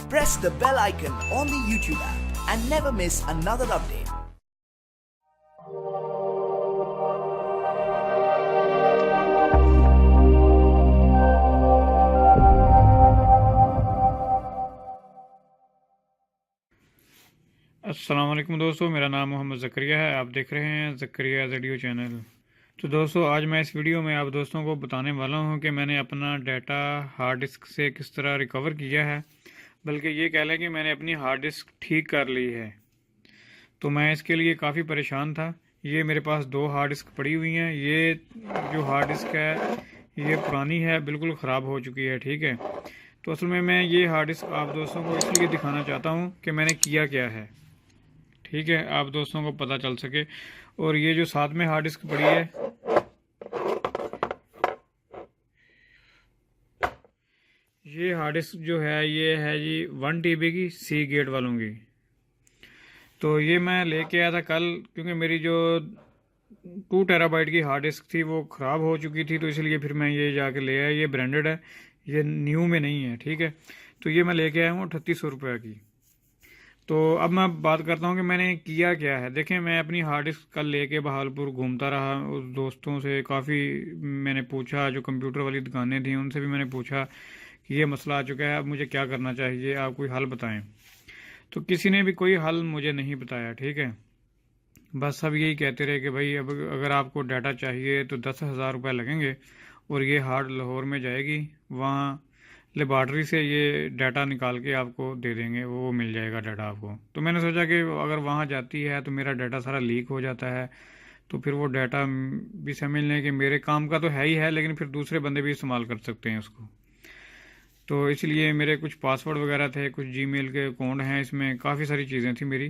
Press the bell icon on the YouTube app and never miss another update. अस्सलाम वालेकुम दोस्तों, मेरा नाम मोहम्मद ज़करिया है। आप देख रहे हैं ज़करिया वीडियो चैनल। तो दोस्तों, आज मैं इस वीडियो में आप दोस्तों को बताने वाला हूं कि मैंने अपना डाटा हार्ड डिस्क से किस तरह रिकवर किया है, बल्कि ये कह लें कि मैंने अपनी हार्ड डिस्क ठीक कर ली है। तो मैं इसके लिए काफ़ी परेशान था। ये मेरे पास 2 हार्ड डिस्क पड़ी हुई हैं। ये जो हार्ड डिस्क है ये पुरानी है, बिल्कुल ख़राब हो चुकी है। ठीक है, तो असल में मैं ये हार्ड डिस्क आप दोस्तों को इसलिए दिखाना चाहता हूँ कि मैंने किया क्या है। ठीक है, आप दोस्तों को पता चल सके। और ये जो साथ में हार्ड डिस्क पड़ी है, ये हार्ड डिस्क जो है ये है जी 1 TB की सी गेट वालों की। तो ये मैं लेके आया था कल, क्योंकि मेरी जो 2 TB की हार्ड डिस्क थी वो ख़राब हो चुकी थी, तो इसलिए फिर मैं ये जाके ले आया। ये ब्रांडेड है, ये न्यू में नहीं है। ठीक है, तो ये मैं लेके आया हूँ 3800 रुपये की। तो अब मैं बात करता हूँ कि मैंने किया क्या है। देखें, मैं अपनी हार्ड डिस्क कल लेके बहावलपुर घूमता रहा। उस दोस्तों से काफ़ी मैंने पूछा, जो कंप्यूटर वाली दुकानें थी उनसे भी मैंने पूछा कि ये मसला आ चुका है, अब मुझे क्या करना चाहिए, आप कोई हल बताएं। तो किसी ने भी कोई हल मुझे नहीं बताया। ठीक है, बस सब यही कहते रहे कि भाई अब अगर आपको डाटा चाहिए तो 10,000 रुपये लगेंगे और ये हार्ड लाहौर में जाएगी, वहाँ लेबॉर्ट्री से ये डाटा निकाल के आपको दे देंगे, वो मिल जाएगा डाटा आपको। तो मैंने सोचा कि अगर वहाँ जाती है तो मेरा डाटा सारा लीक हो जाता है, तो फिर वो डाटा भी समझ लें कि मेरे काम का तो है ही है, लेकिन फिर दूसरे बंदे भी इस्तेमाल कर सकते हैं उसको। तो इसलिए मेरे कुछ पासवर्ड वगैरह थे, कुछ जीमेल के अकाउंट हैं, इसमें काफ़ी सारी चीज़ें थी मेरी।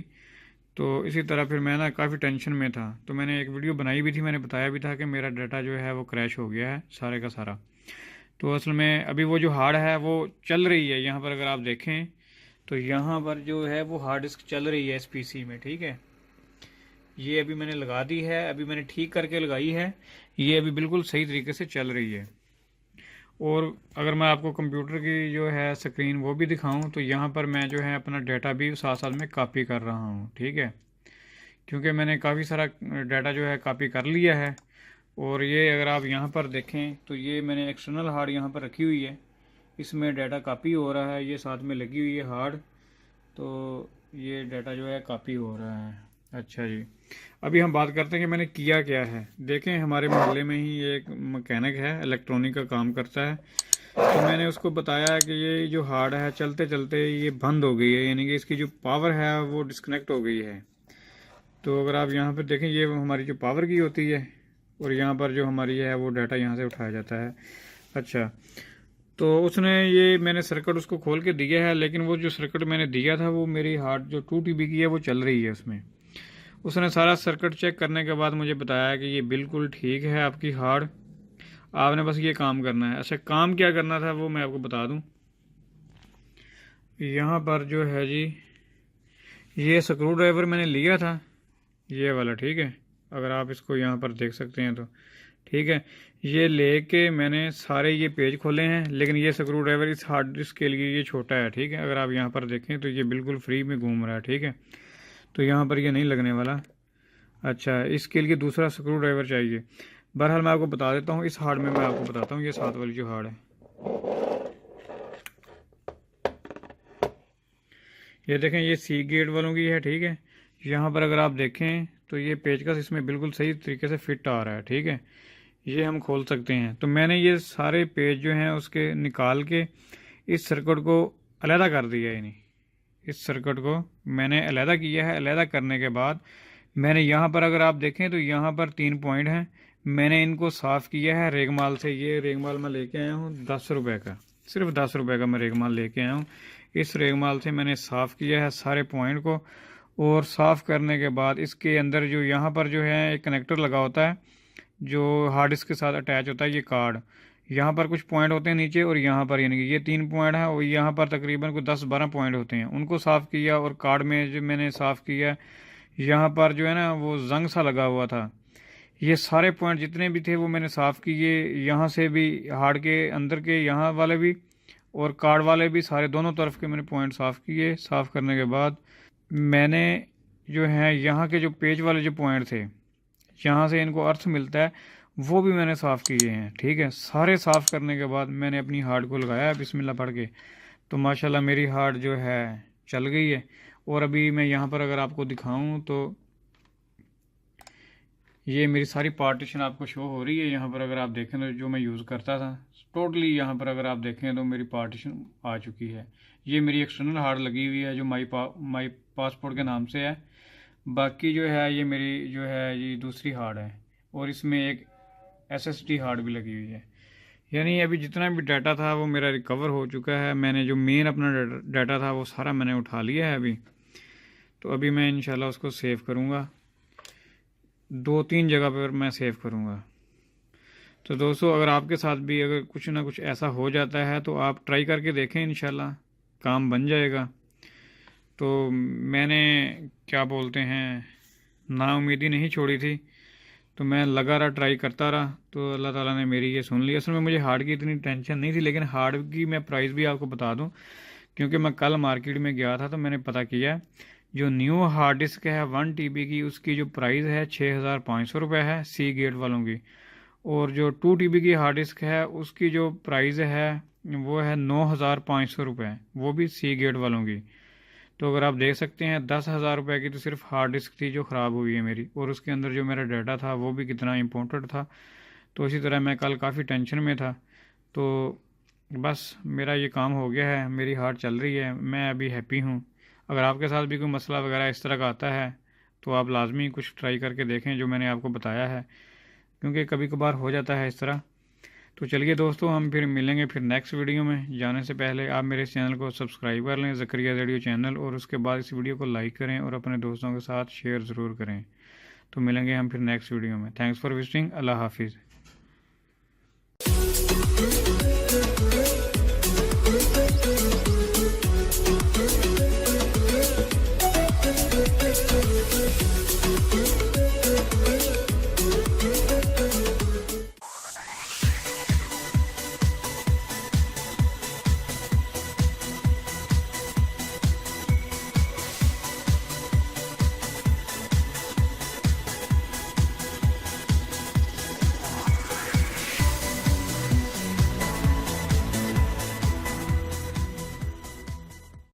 तो इसी तरह फिर मैं ना काफ़ी टेंशन में था। तो मैंने एक वीडियो बनाई भी थी, मैंने बताया भी था कि मेरा डाटा जो है वो क्रैश हो गया है सारे का सारा। तो असल में अभी वो जो हार्ड है वो चल रही है। यहाँ पर अगर आप देखें तो यहाँ पर जो है वो हार्ड डिस्क चल रही है इस पीसी में। ठीक है, ये अभी मैंने लगा दी है, अभी मैंने ठीक करके लगाई है, ये अभी बिल्कुल सही तरीके से चल रही है। और अगर मैं आपको कंप्यूटर की जो है स्क्रीन वो भी दिखाऊं तो यहाँ पर मैं जो है अपना डाटा भी साथ साथ में कॉपी कर रहा हूँ। ठीक है, क्योंकि मैंने काफ़ी सारा डाटा जो है कॉपी कर लिया है। और ये अगर आप यहाँ पर देखें तो ये मैंने एक्सटर्नल हार्ड यहाँ पर रखी हुई है, इसमें डाटा कॉपी हो रहा है, ये साथ में लगी हुई है हार्ड, तो ये डाटा जो है कॉपी हो रहा है। अच्छा जी, अभी हम बात करते हैं कि मैंने किया क्या है। देखें, हमारे मोहल्ले में ही एक मैकेनिक है, इलेक्ट्रॉनिक का काम करता है। तो मैंने उसको बताया कि ये जो हार्ड है चलते चलते ये बंद हो गई है, यानी कि इसकी जो पावर है वो डिस्कनेक्ट हो गई है। तो अगर आप यहाँ पर देखें, ये हमारी जो पावर की होती है और यहाँ पर जो हमारी है वो डाटा यहाँ से उठाया जाता है। अच्छा, तो उसने ये मैंने सर्किट उसको खोल के दिया है, लेकिन वो जो सर्किट मैंने दिया था वो मेरी हार्ड जो 2 TB की है वो चल रही है उसमें। उसने सारा सर्किट चेक करने के बाद मुझे बताया कि ये बिल्कुल ठीक है आपकी हार्ड, आपने बस ये काम करना है। अच्छा, काम क्या करना था वो मैं आपको बता दूं। यहाँ पर जो है जी ये स्क्रू ड्राइवर मैंने लिया था, ये वाला। ठीक है, अगर आप इसको यहाँ पर देख सकते हैं तो ठीक है, ये लेके मैंने सारे ये पेज खोले हैं, लेकिन ये स्क्रू ड्राइवर इस हार्ड डिस्क के लिए ये छोटा है। ठीक है, अगर आप यहाँ पर देखें तो ये बिल्कुल फ्री में घूम रहा है। ठीक है, तो यहाँ पर ये नहीं लगने वाला। अच्छा, इसके लिए दूसरा स्क्रू ड्राइवर चाहिए। बहरहाल मैं आपको बता देता हूँ, इस हार्ड में मैं आपको बताता हूँ, ये साथ वाली जो हार्ड है, ये देखें, ये सी गेट वालों की है। ठीक है, यहाँ पर अगर आप देखें तो ये पेचकस इसमें बिल्कुल सही तरीके से फिट आ रहा है। ठीक है, ये हम खोल सकते हैं। तो मैंने ये सारे पेज जो हैं उसके निकाल के इस सर्किट को अलहदा कर दिया, यानी इस सर्किट को मैंने अलहदा किया है। अलहदा करने के बाद मैंने यहाँ पर अगर आप देखें तो यहाँ पर 3 पॉइंट हैं, मैंने इनको साफ़ किया है रेगमाल से। ये रेगमाल मैं लेके आया हूँ 10 रुपये का, सिर्फ 10 रुपये का मैं रेगमाल लेके आया हूँ। इस रेगमाल से मैंने साफ़ किया है सारे पॉइंट को। और साफ़ करने के बाद इसके अंदर जो यहाँ पर जो है एक कनेक्टर लगा होता है जो हार्ड डिस्क के साथ अटैच होता है, ये कार्ड, यहाँ पर कुछ पॉइंट होते हैं नीचे, और यहाँ पर यानी कि ये 3 पॉइंट हैं, और यहाँ पर तकरीबन कुछ 10-12 पॉइंट होते हैं, उनको साफ़ किया। और कार्ड में जो मैंने साफ़ किया, यहाँ पर जो है ना वो जंग सा लगा हुआ था, ये सारे पॉइंट जितने भी थे वो मैंने साफ़ किए। यहाँ से भी हार्ड के अंदर के यहाँ वाले भी, और कार्ड वाले भी सारे दोनों तरफ के मैंने पॉइंट साफ़ किए। साफ़ करने के बाद मैंने जो है यहाँ के जो पेज वाले जो पॉइंट थे, यहाँ से इनको अर्थ मिलता है, वो भी मैंने साफ़ किए हैं। ठीक है, सारे साफ़ करने के बाद मैंने अपनी हार्ड को लगाया बिस्मिल्लाह पढ़ के, तो माशाल्लाह मेरी हार्ड जो है चल गई है। और अभी मैं यहाँ पर अगर आपको दिखाऊं तो ये मेरी सारी पार्टीशन आपको शो हो रही है। यहाँ पर अगर आप देखें तो जो मैं यूज़ करता था टोटली, यहाँ पर अगर आप देखें तो मेरी पार्टीशन आ चुकी है। ये मेरी एक्सटर्नल हार्ड लगी हुई है जो माई पासपोर्ट के नाम से है। बाकी जो है ये मेरी जो है ये दूसरी हार्ड है, और इसमें एक SSD हार्ड भी लगी हुई है। यानी अभी जितना भी डाटा था वो मेरा रिकवर हो चुका है। मैंने जो मेन अपना डाटा था वो सारा मैंने उठा लिया है अभी। तो अभी मैं इंशाल्लाह उसको सेव करूँगा, 2-3 जगह पर मैं सेव करूँगा। तो दोस्तों अगर आपके साथ भी अगर कुछ ना कुछ ऐसा हो जाता है तो आप ट्राई करके देखें, इंशाल्लाह काम बन जाएगा। तो मैंने क्या बोलते हैं नाउम्मीदी नहीं छोड़ी थी, तो मैं लगा रहा, ट्राई करता रहा, तो अल्लाह ताला ने मेरी ये सुन ली। असल में मुझे हार्ड की इतनी टेंशन नहीं थी, लेकिन हार्ड की मैं प्राइस भी आपको बता दूं, क्योंकि मैं कल मार्केट में गया था तो मैंने पता किया जो न्यू हार्ड डिस्क है 1 TB की, उसकी जो प्राइस है 6,500 रुपये है सी गेट वालों की। और जो 2 TB की हार्ड डिस्क है उसकी जो प्राइस है वो है 9,500 रुपये, वो भी सी गेट वालों की। तो अगर आप देख सकते हैं 10,000 रुपये की तो सिर्फ हार्ड डिस्क थी जो ख़राब हुई है मेरी, और उसके अंदर जो मेरा डाटा था वो भी कितना इम्पोर्टेंट था। तो इसी तरह मैं कल काफ़ी टेंशन में था। तो बस मेरा ये काम हो गया है, मेरी हार्ड चल रही है, मैं अभी हैप्पी हूँ। अगर आपके साथ भी कोई मसला वगैरह इस तरह का आता है तो आप लाजमी कुछ ट्राई करके देखें जो मैंने आपको बताया है, क्योंकि कभी कभार हो जाता है इस तरह। तो चलिए दोस्तों, हम फिर मिलेंगे फिर नेक्स्ट वीडियो में। जाने से पहले आप मेरे चैनल को सब्सक्राइब कर लें, ज़करिया रेडियो चैनल, और उसके बाद इस वीडियो को लाइक करें और अपने दोस्तों के साथ शेयर ज़रूर करें। तो मिलेंगे हम फिर नेक्स्ट वीडियो में। Thanks for visiting. अल्लाह हाफिज़।